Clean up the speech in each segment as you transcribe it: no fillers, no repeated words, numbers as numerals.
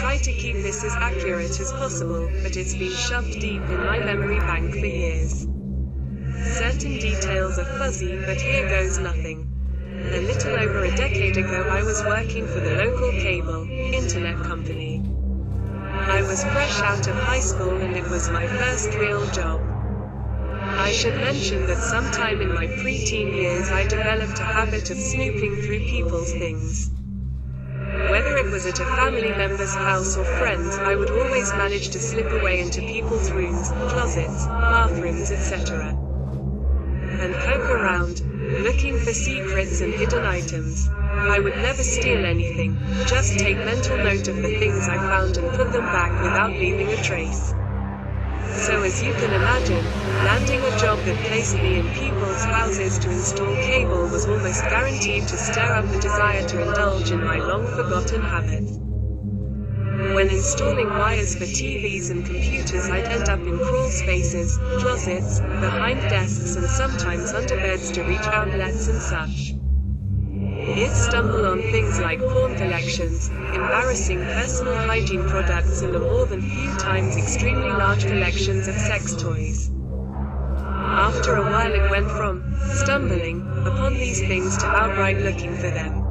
try to keep this as accurate as possible, but it's been shoved deep in my memory bank for years. Certain details are fuzzy, but here goes nothing. A little over a decade ago I was working for the local cable, internet company. I was fresh out of high school and it was my first real job. I should mention that sometime in my preteen years I developed a habit of snooping through people's things. Whether it was at a family member's house or friends, I would always manage to slip away into people's rooms, closets, bathrooms, etc. and poke around, looking for secrets and hidden items. I would never steal anything, just take mental note of the things I found and put them back without leaving a trace. So as you can imagine, landing a job that placed me in people's houses to install cable was almost guaranteed to stir up a desire to indulge in my long-forgotten habit. When installing wires for TVs and computers, I'd end up in crawl spaces, closets, behind desks and sometimes under beds to reach outlets and such. You'd stumble on things like porn collections, embarrassing personal hygiene products and more than few times extremely large collections of sex toys. After a while it went from stumbling upon these things to outright looking for them.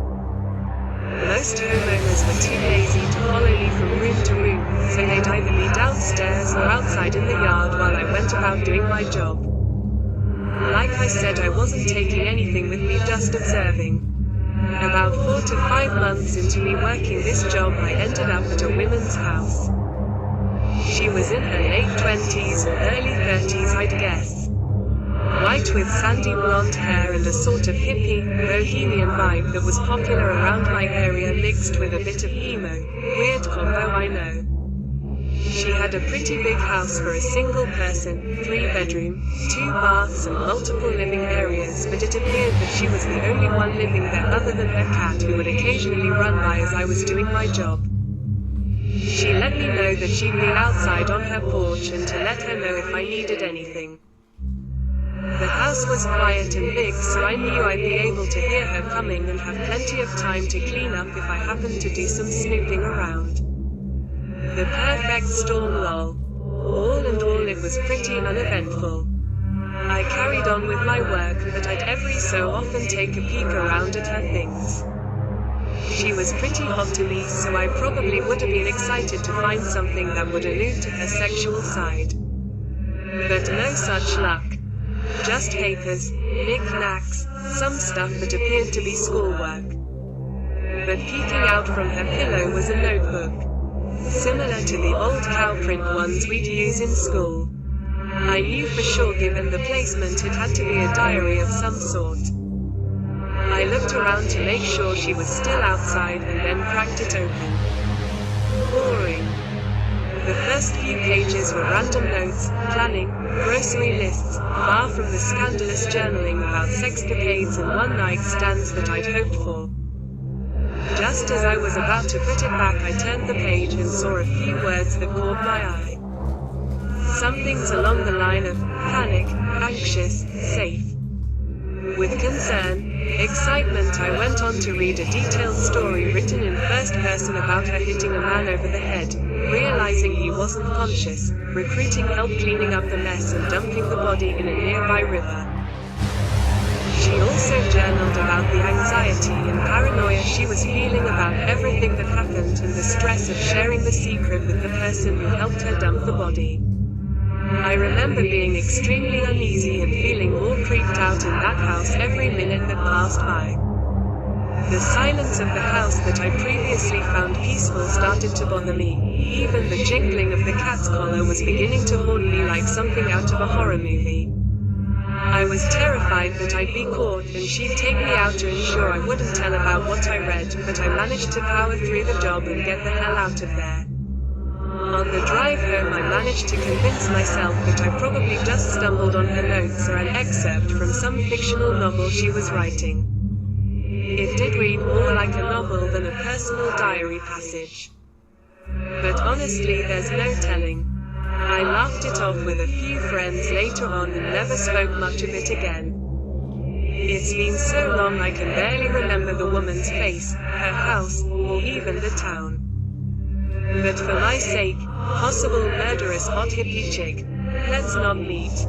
Most homeowners were too lazy to follow me from room to room, so they'd either be downstairs or outside in the yard while I went about doing my job. Like I said, I wasn't taking anything with me, just observing. About 4 to 5 months into me working this job, I ended up at a woman's house. She was in her late 20s or early 30s, I'd guess. White with sandy blonde hair and a sort of hippie, bohemian vibe that was popular around my area, mixed with a bit of emo. Weird combo, I know. She had a pretty big house for a single person, 3-bedroom, 2 baths and multiple living areas, but it appeared that she was the only one living there other than her cat, who would occasionally run by as I was doing my job. She let me know that she'd be outside on her porch and to let her know if I needed anything. The house was quiet and big, so I knew I'd be able to hear her coming and have plenty of time to clean up if I happened to do some snooping around. The perfect storm, lol. All in all, it was pretty uneventful. I carried on with my work, but I'd every so often take a peek around at her things. She was pretty hot to me, so I probably would have been excited to find something that would allude to her sexual side. But no such luck. Just papers, knick-knacks, some stuff that appeared to be schoolwork. But peeking out from her pillow was a notebook. Similar to the old cow print ones we'd use in school. I knew for sure, given the placement, it had to be a diary of some sort. I looked around to make sure she was still outside and then cracked it open. Boring. The first few pages were random notes, planning, grocery lists, far from the scandalous journaling about sexcapades and one-night stands that I'd hoped for. Just as I was about to put it back, I turned the page and saw a few words that caught my eye. Some things along the line of panic, anxious, safe. With concern, excitement, I went on to read a detailed story written in first person about her hitting a man over the head, realizing he wasn't conscious, recruiting help cleaning up the mess and dumping the body in a nearby river. She also journaled about the anxiety and paranoia she was feeling about everything that happened and the stress of sharing the secret with the person who helped her dump the body. I remember being extremely uneasy and feeling more creeped out in that house every minute that passed by. The silence of the house that I previously found peaceful started to bother me. Even the jingling of the cat's collar was beginning to haunt me like something out of a horror movie. I was terrified that I'd be caught and she'd take me out to ensure I wouldn't tell about what I read, but I managed to power through the job and get the hell out of there. On the drive home, I managed to convince myself that I probably just stumbled on her notes or an excerpt from some fictional novel she was writing. It did read more like a novel than a personal diary passage. But honestly, there's no telling. I laughed it off with a few friends later on and never spoke much of it again. It's been so long I can barely remember the woman's face, her house, or even the town. But for my sake, possible murderous hot hippie chick, let's not meet.